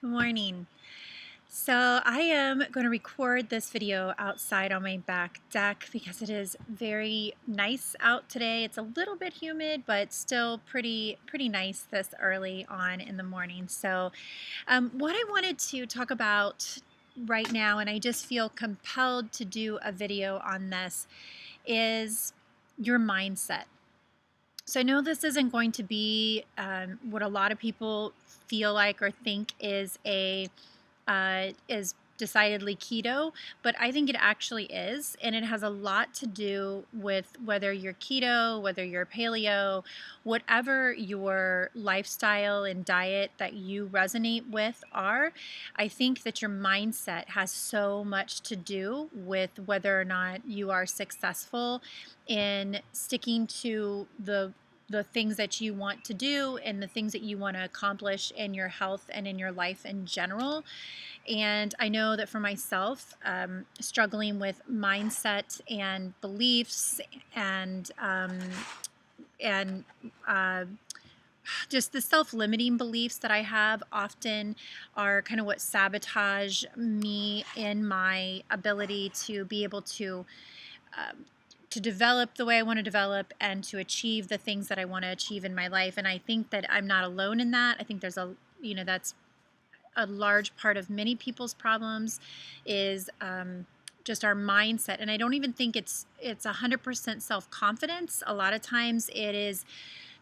Good morning. So I am going to record this video outside on my back deck because it is very nice out today. It's a little bit humid, but still pretty nice this early on in the morning. So what I wanted to talk about right now, and I just feel compelled to do a video on this, is your mindset. So I know this isn't going to be what a lot of people feel like or think is decidedly keto, but I think it actually is, and it has a lot to do with whether you're keto, whether you're paleo, whatever your lifestyle and diet that you resonate with are. I think that your mindset has so much to do with whether or not you are successful in sticking to the things that you want to do and the things that you want to accomplish in your health and in your life in general. And I know that for myself, struggling with mindset and beliefs and uh, just the self-limiting beliefs that I have often are kind of what sabotage me in my ability to be able to develop the way I want to develop and to achieve the things that I want to achieve in my life. And I think that I'm not alone in that. I think there's that's a large part of many people's problems is just our mindset. And I don't even think it's 100% self-confidence. A lot of times it is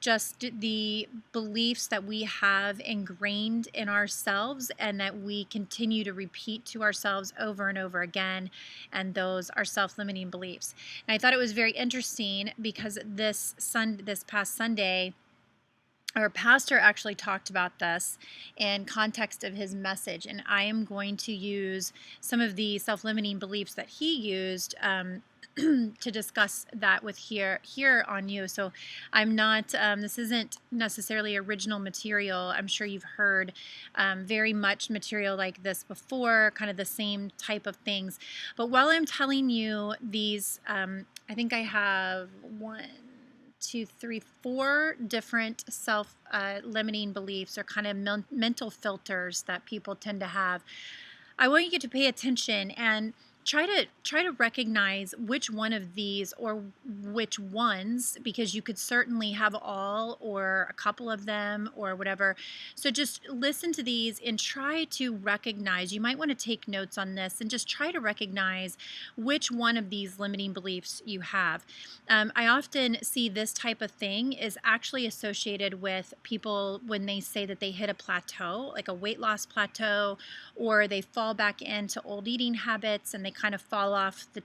just the beliefs that we have ingrained in ourselves and that we continue to repeat to ourselves over and over again, and those are self-limiting beliefs. And I thought it was very interesting because this past Sunday, our pastor actually talked about this in context of his message, and I am going to use some of the self-limiting beliefs that he used to discuss that with here on you. So I'm not this isn't necessarily original material. I'm sure you've heard very much material like this before, kind of the same type of things. But while I'm telling you these, I think I have four different self-limiting beliefs or kind of mental filters that people tend to have. I want you to pay attention and try to recognize which one of these or which ones, because you could certainly have all or a couple of them or whatever. So just listen to these and try to recognize. You might want to take notes on this and just try to recognize which one of these limiting beliefs you have. I often see this type of thing is actually associated with people when they say that they hit a plateau, like a weight loss plateau, or they fall back into old eating habits and they kind of fall off the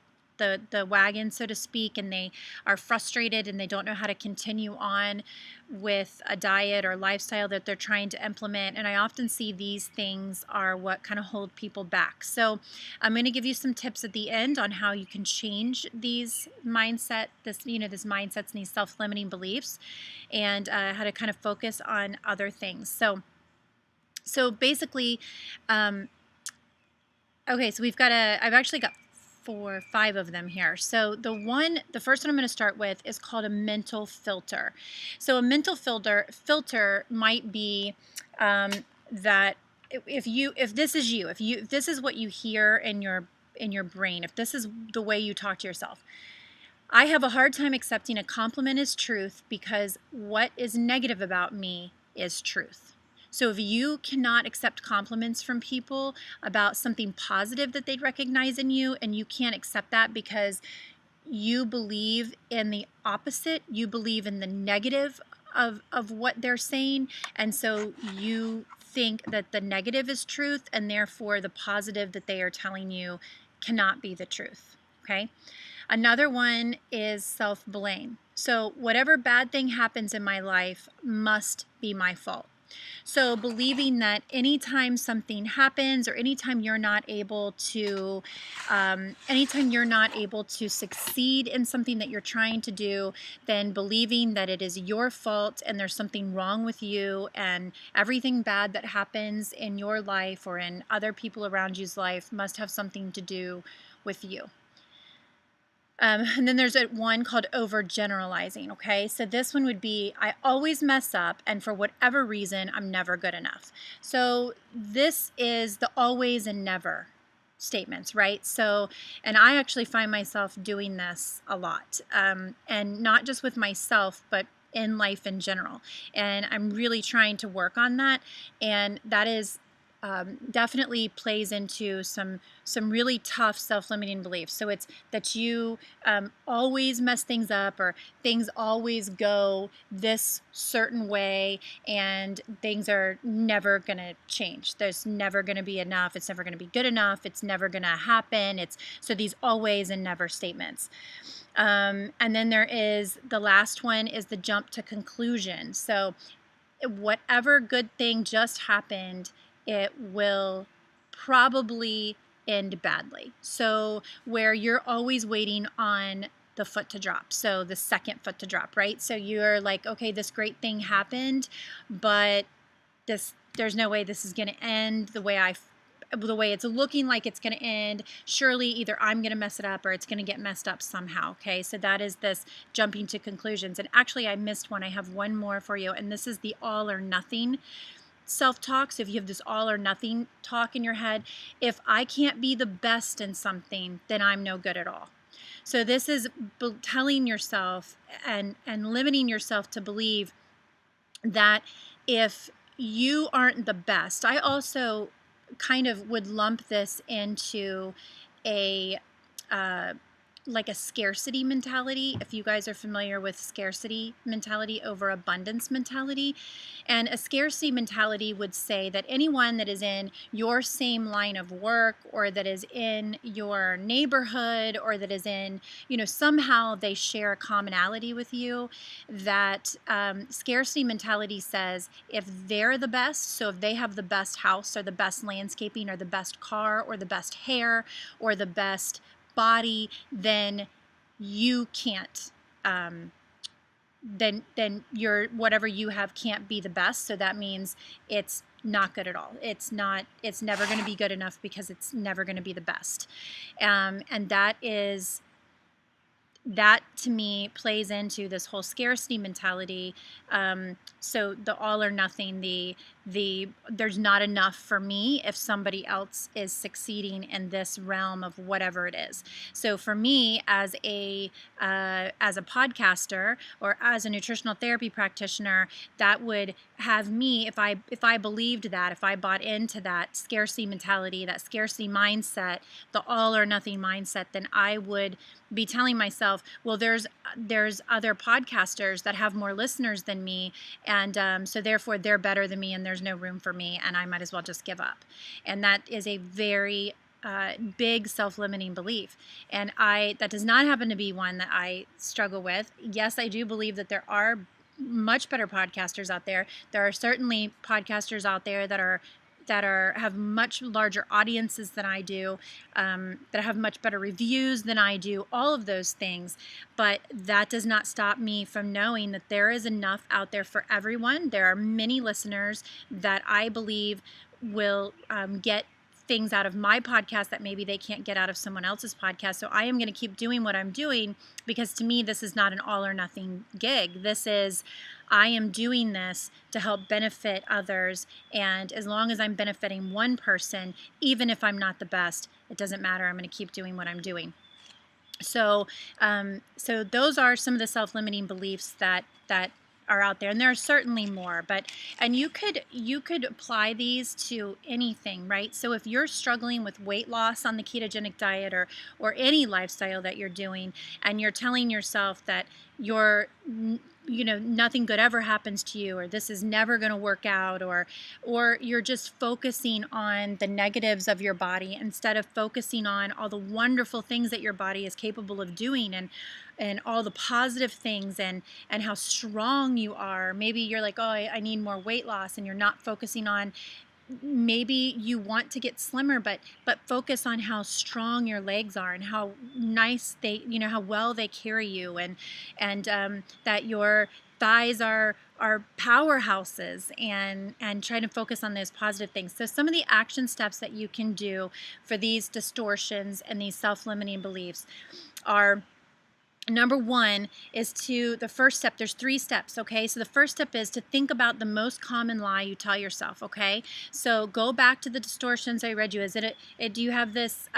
wagon, so to speak, and they are frustrated and they don't know how to continue on with a diet or lifestyle that they're trying to implement. And I often see these things are what kind of hold people back. So I'm going to give you some tips at the end on how you can change these this mindsets and these self-limiting beliefs, and how to kind of focus on other things. So basically, okay, so I've actually got 5 of them here. So the first one I'm going to start with is called a mental filter. So a mental filter might be that if this is what you hear in your brain, if this is the way you talk to yourself. I have a hard time accepting a compliment as truth because what is negative about me is truth. So if you cannot accept compliments from people about something positive that they'd recognize in you, and you can't accept that because you believe in the opposite, you believe in the negative of what they're saying, and so you think that the negative is truth, and therefore the positive that they are telling you cannot be the truth, okay? Another one is self-blame. So whatever bad thing happens in my life must be my fault. So believing that anytime something happens or anytime you're not able to succeed in something that you're trying to do, then believing that it is your fault and there's something wrong with you, and everything bad that happens in your life or in other people around you's life must have something to do with you. And then there's one called overgeneralizing. Okay, so this one would be, I always mess up, and for whatever reason, I'm never good enough. So this is the always and never statements, right? So, and I actually find myself doing this a lot, and not just with myself, but in life in general. And I'm really trying to work on that. And that is definitely plays into some really tough self-limiting beliefs. So it's that you always mess things up, or things always go this certain way, and things are never going to change. There's never going to be enough. It's never going to be good enough. It's never going to happen. It's so these always and never statements. And then there is the last one is the jump to conclusion. So whatever good thing just happened, it will probably end badly. So where you're always waiting on the foot to drop, so the second foot to drop, right? So you're like, okay, this great thing happened, but there's no way this is going to end the way it's looking like it's going to end. Surely either I'm going to mess it up or it's going to get messed up somehow. Okay, so that is this jumping to conclusions. And actually, I missed one. I have one more for you, and this is the all or nothing self-talk. So if you have this all or nothing talk in your head, if I can't be the best in something, then I'm no good at all. So this is telling yourself and limiting yourself to believe that if you aren't the best. I also kind of would lump this into a like a scarcity mentality. If you guys are familiar with scarcity mentality over abundance mentality, and a scarcity mentality would say that anyone that is in your same line of work, or that is in your neighborhood, or that is in, somehow they share a commonality with you, that scarcity mentality says if they're the best, so if they have the best house or the best landscaping or the best car or the best hair or the best body, then you can't, then your whatever you have can't be the best. So that means it's not good at all. It's never going to be good enough because it's never going to be the best. And that to me plays into this whole scarcity mentality. So the all or nothing, the there's not enough for me if somebody else is succeeding in this realm of whatever it is. So for me, as a podcaster or as a nutritional therapy practitioner, that would have me, if I believed that, if I bought into that scarcity mentality, that scarcity mindset, the all or nothing mindset, then I would be telling myself, well, there's other podcasters that have more listeners than me, and so therefore they're better than me, and there's no room for me, and I might as well just give up. And that is a very big self-limiting belief, and that does not happen to be one that I struggle with. Yes, I do believe that there are much better podcasters out there. There are certainly podcasters out there that have much larger audiences than I do, that have much better reviews than I do, all of those things. But that does not stop me from knowing that there is enough out there for everyone. There are many listeners that I believe will get things out of my podcast that maybe they can't get out of someone else's podcast. So I am going to keep doing what I'm doing, because to me, this is not an all or nothing gig. I am doing this to help benefit others. And as long as I'm benefiting one person, even if I'm not the best, it doesn't matter. I'm going to keep doing what I'm doing. So, so those are some of the self-limiting beliefs that are out there, and there are certainly more, and you could apply these to anything, right? So if you're struggling with weight loss on the ketogenic diet, or any lifestyle that you're doing, and you're telling yourself that nothing good ever happens to you, or this is never going to work out, or you're just focusing on the negatives of your body instead of focusing on all the wonderful things that your body is capable of doing, and all the positive things, and how strong you are. Maybe you're like, oh, I need more weight loss, and you're not focusing on, maybe you want to get slimmer, but focus on how strong your legs are, and how nice how well they carry you, and that your thighs are powerhouses, and try to focus on those positive things. So some of the action steps that you can do for these distortions and these self-limiting beliefs are Number one is the first step, there's 3 steps, okay? So the first step is to think about the most common lie you tell yourself, okay? So go back to the distortions I read you. Do you have this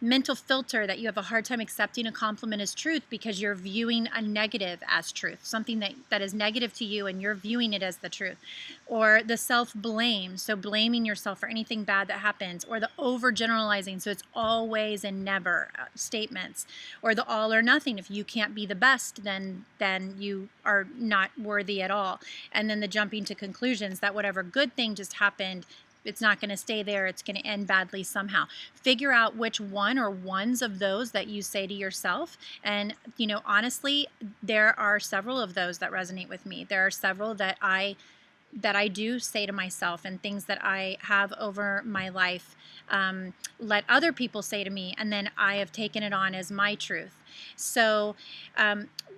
mental filter that you have a hard time accepting a compliment as truth because you're viewing a negative as truth, something that is negative to you and you're viewing it as the truth? Or the self-blame, so blaming yourself for anything bad that happens, or the overgeneralizing, so it's always and never statements, or the all or nothing. If you can't be the best, then you are not worthy at all. And then the jumping to conclusions that whatever good thing just happened, it's not going to stay there. It's going to end badly somehow. Figure out which one or ones of those that you say to yourself. And, honestly, there are several of those that resonate with me. There are several that I do say to myself, and things that I have over my life let other people say to me, and then I have taken it on as my truth. So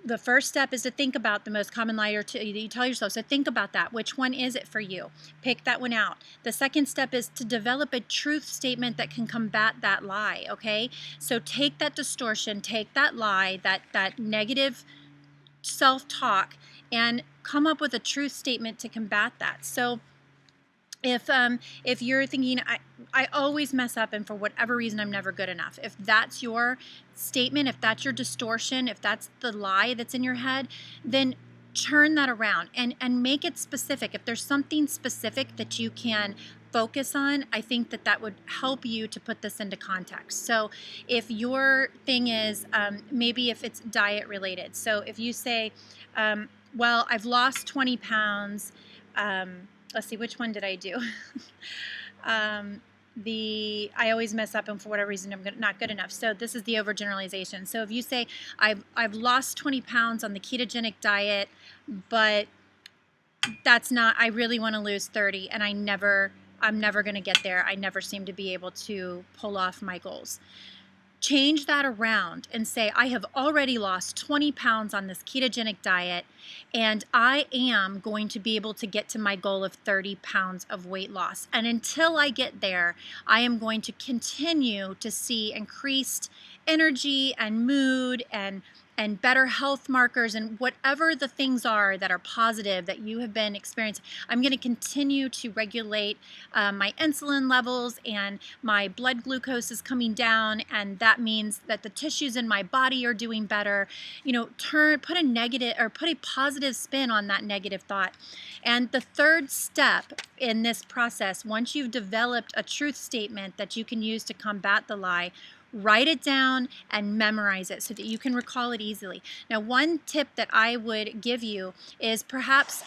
the first step is to think about the most common lie you tell yourself. So think about that. Which one is it for you? Pick that one out. The second step is to develop a truth statement that can combat that lie, okay? So take that distortion, take that lie, that negative self-talk, and come up with a truth statement to combat that. So if you're thinking, I always mess up, and for whatever reason I'm never good enough, if that's your statement, if that's your distortion, if that's the lie that's in your head, then turn that around and make it specific. If there's something specific that you can focus on, I think that would help you to put this into context. So if your thing is maybe if it's diet related, so if you say, well, I've lost 20 pounds, let's see, which one did I do? I always mess up, and for whatever reason I'm not good enough. So this is the overgeneralization. So if you say I've lost 20 pounds on the ketogenic diet, but that's not, I really want to lose 30, and I'm never going to get there. I never seem to be able to pull off my goals. Change that around and say, I have already lost 20 pounds on this ketogenic diet, and I am going to be able to get to my goal of 30 pounds of weight loss. And until I get there, I am going to continue to see increased energy and mood and better health markers, and whatever the things are that are positive that you have been experiencing. I'm going to continue to regulate my insulin levels, and my blood glucose is coming down, and that means that the tissues in my body are doing better. Put a positive spin on that negative thought. And the third step in this process, once you've developed a truth statement that you can use to combat the lie, write it down and memorize it so that you can recall it easily. Now, one tip that I would give you is perhaps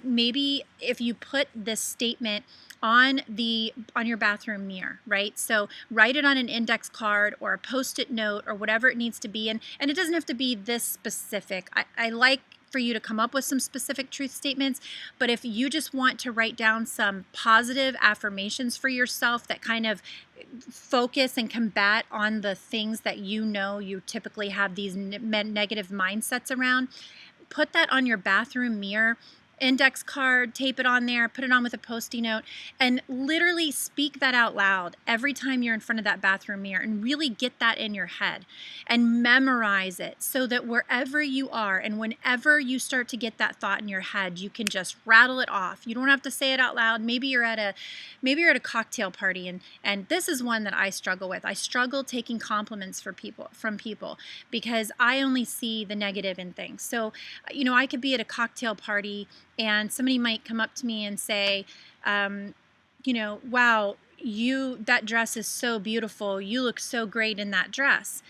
maybe if you put this statement on your bathroom mirror, right? So write it on an index card or a Post-it note or whatever it needs to be. And it doesn't have to be this specific. I like for you to come up with some specific truth statements, but if you just want to write down some positive affirmations for yourself that kind of focus and combat on the things that you typically have these negative mindsets around, put that on your bathroom mirror, index card, tape it on there, put it on with a Post-it note, and literally speak that out loud every time you're in front of that bathroom mirror, and really get that in your head and memorize it so that wherever you are and whenever you start to get that thought in your head, you can just rattle it off. You don't have to say it out loud. Maybe you're at a cocktail party, and this is one that I struggle with. I struggle taking compliments from people because I only see the negative in things. So, I could be at a cocktail party and somebody might come up to me and say, wow, that dress is so beautiful. You look so great in that dress.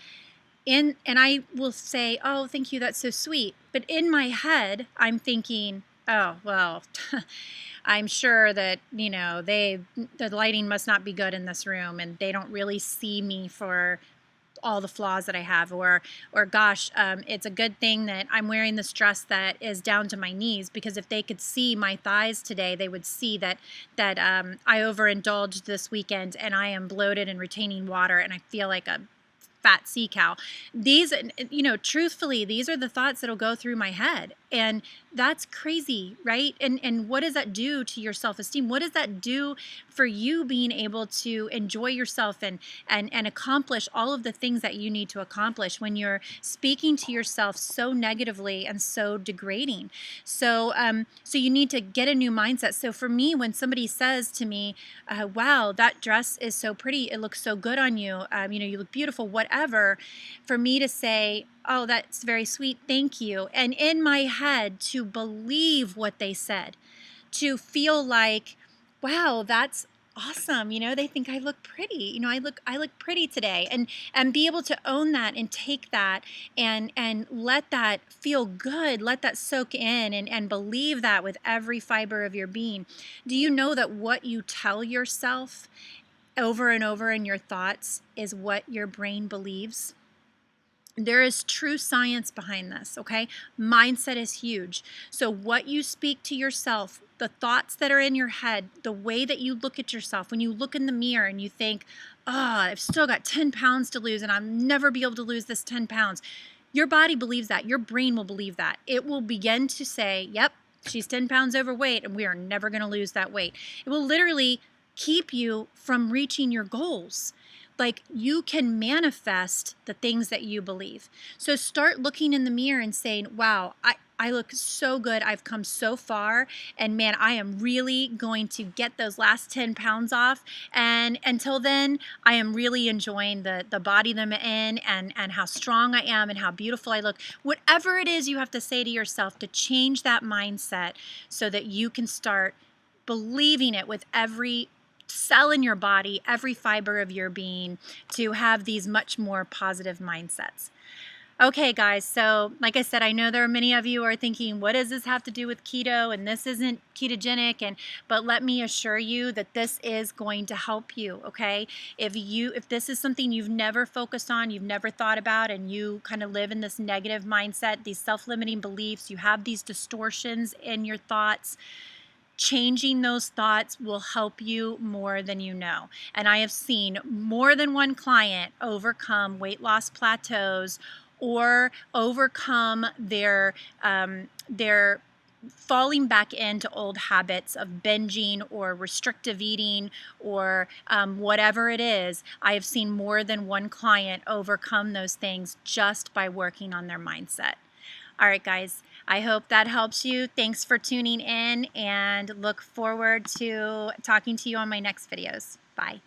And I will say, oh, thank you. That's so sweet. But in my head, I'm thinking, oh, well, I'm sure that, the lighting must not be good in this room, and they don't really see me for all the flaws that I have, or gosh, it's a good thing that I'm wearing this dress that is down to my knees, because if they could see my thighs today, they would see that I overindulged this weekend and I am bloated and retaining water and I feel like a fat sea cow. These, truthfully, these are the thoughts that'll go through my head. And That's crazy, right? And what does that do to your self-esteem? What does that do for you being able to enjoy yourself and accomplish all of the things that you need to accomplish when you're speaking to yourself so negatively and so degrading? So you need to get a new mindset. So for me, when somebody says to me, "Wow, that dress is so pretty. It looks so good on you. You look beautiful," whatever, for me to say, "Oh, that's very sweet. Thank you." And in my head, to believe what they said, to feel like, wow, that's awesome. They think I look pretty. I look pretty today. And be able to own that and take that and let that feel good, let that soak in and believe that with every fiber of your being. Do you know that what you tell yourself over and over in your thoughts is what your brain believes? There is true science behind this, okay? Mindset is huge. So what you speak to yourself, the thoughts that are in your head, the way that you look at yourself, when you look in the mirror and you think, "Oh, I've still got 10 pounds to lose and I'll never be able to lose this 10 pounds." Your body believes that. Your brain will believe that. It will begin to say, "Yep, she's 10 pounds overweight and we are never going to lose that weight." It will literally keep you from reaching your goals. Like, you can manifest the things that you believe. So start looking in the mirror and saying, "Wow, I look so good. I've come so far. And man, I am really going to get those last 10 pounds off. And until then, I am really enjoying the body that I'm in and how strong I am and how beautiful I look." Whatever it is you have to say to yourself to change that mindset so that you can start believing it with every cell in your body, every fiber of your being, to have these much more positive mindsets. Okay, guys, so like I said, I know there are many of you who are thinking, what does this have to do with keto? And this isn't ketogenic. But let me assure you that this is going to help you, okay? If this is something you've never focused on, you've never thought about, and you kind of live in this negative mindset, these self-limiting beliefs, you have these distortions in your thoughts, changing those thoughts will help you more than you know. And I have seen more than one client overcome weight loss plateaus or overcome their falling back into old habits of binging or restrictive eating or whatever it is. I have seen more than one client overcome those things just by working on their mindset. All right, guys, I hope that helps you. Thanks for tuning in and look forward to talking to you on my next videos. Bye.